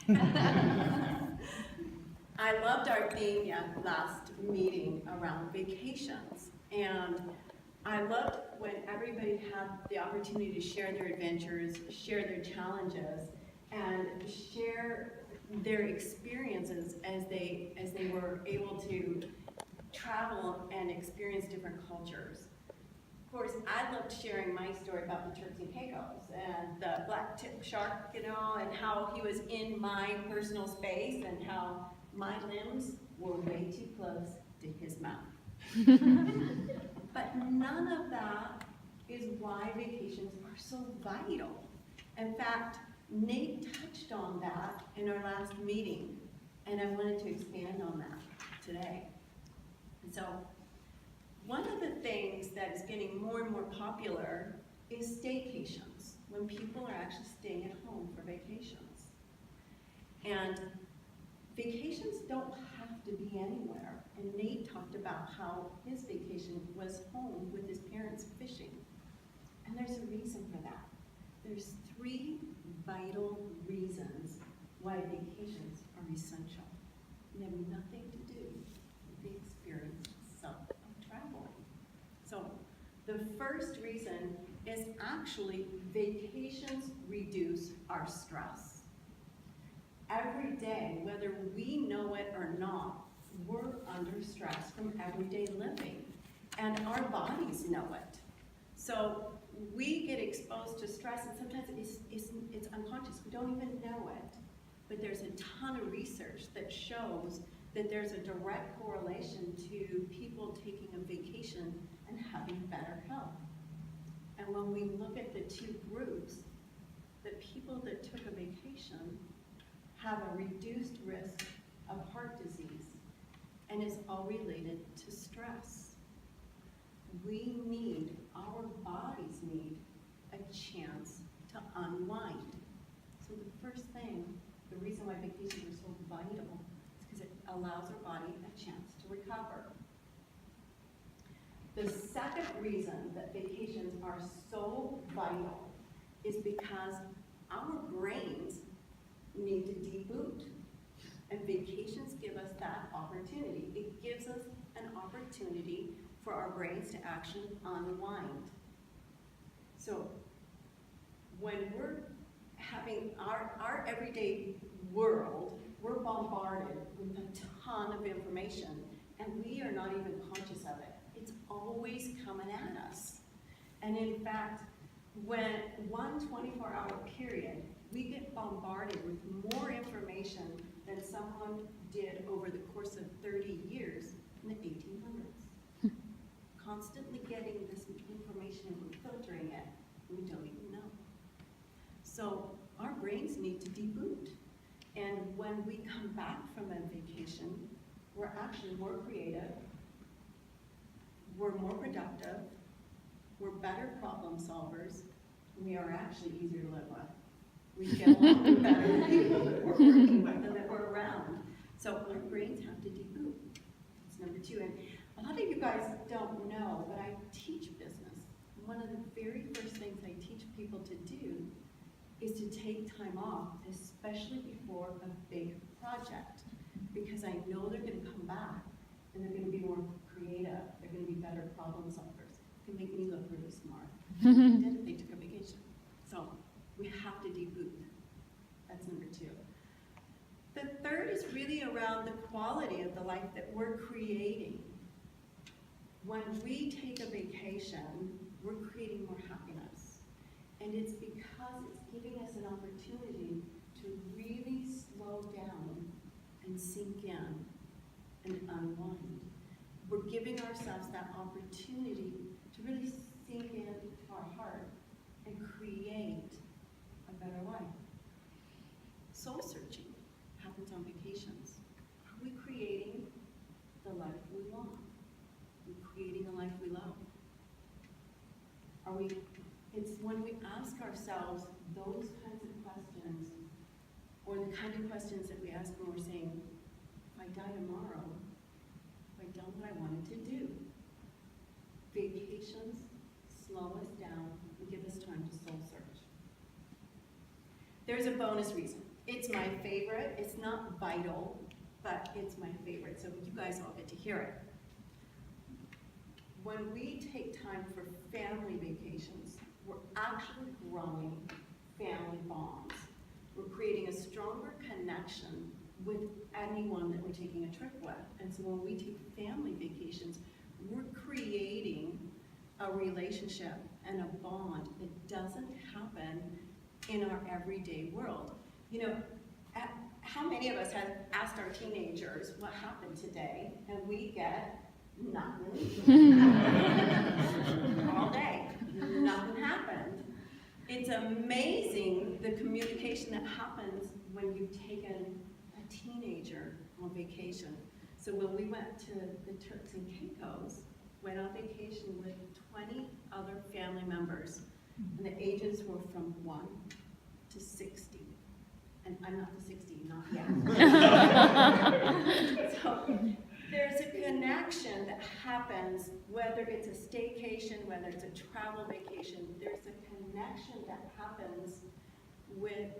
I loved our theme last meeting around vacations, and I loved when everybody had the opportunity to share their adventures, share their challenges, and share their experiences as they were able to travel and experience different cultures. Of course, I loved sharing my story about the Turks and Caicos and the black tip shark, you know, and how he was in my personal space and how my limbs were way too close to his mouth. But none of that is why vacations are so vital. In fact, Nate touched on that in our last meeting, and I wanted to expand on that today. And so, one of the things that is getting more and more popular is staycations, when people are actually staying at home for vacations. And vacations don't have to be anywhere. And Nate talked about how his vacation was home with his parents fishing. And there's a reason for that. There's 3 vital reasons why vacations are essential. They have nothing to do with the experience itself of traveling. So the first reason is actually vacations reduce our stress. Every day, whether we know it or not, we're under stress from everyday living, and our bodies know it. So we get exposed to stress, and sometimes it's unconscious. We don't even know it. But there's a ton of research that shows that there's a direct correlation to people taking a vacation and having better health. And when we look at the 2 groups, the people that took a vacation have a reduced risk of heart disease, and it's all related to stress. Our bodies need a chance to unwind. So the first thing, the reason why vacations are so vital is because it allows our body a chance to recover. The second reason that vacations are so vital is because our brains need to deboot. And vacations give us that opportunity. It gives us an opportunity for our brains to actually unwind. So when we're having our everyday world, we're bombarded with a ton of information, and we are not even conscious of it. It's always coming at us. And in fact, when one 24-hour period, we get bombarded with more information than someone did over the course of 30 years in the 1800s. Constantly getting this information and we're filtering it, and we don't even know. So our brains need to deboot. And when we come back from a vacation, we're actually more creative, we're more productive, we're better problem solvers, and we are actually easier to live with. We get along better with people that we're working with and that we're around. So our brains have to deboot. That's number 2. And a lot of you guys don't know, but I teach business. One of the very first things I teach people to do is to take time off, especially before a big project, because I know they're going to come back and they're going to be more creative. They're going to be better problem solvers. It can make me look really smart. They took a vacation. So we have to deboot. That's number 2. The third is really around the quality of the life that we're creating. When we take a vacation, we're creating more happiness. And it's because it's giving us an opportunity to really slow down and sink in and unwind. We're giving ourselves that opportunity to really sink into our heart and create a better life. Soul searching happens on vacations. Are we creating the life we want? Are we creating the life we love? It's when we ask ourselves those kinds of questions, or the kind of questions that we ask when we're saying, if I die tomorrow, have I done what I wanted to do? Vacations slow us down and give us time to soul search. There's a bonus reason. It's my favorite. It's not vital, but it's my favorite, so you guys all get to hear it. When we take time for family vacations, we're actually growing family bonds. We're creating a stronger connection with anyone that we're taking a trip with. And so when we take family vacations, we're creating a relationship and a bond that doesn't happen in our everyday world. You know, how many of us have asked our teenagers what happened today, and we get nothing. All day, nothing happened. It's amazing the communication that happens when you've taken a teenager on vacation. So when we went to the Turks and Caicos, went on vacation with 20 other family members, and the ages were from 1 to 60. And I'm not to 60, not yet. So there's a connection that happens, whether it's a staycation, whether it's a travel vacation, there's a connection that happens with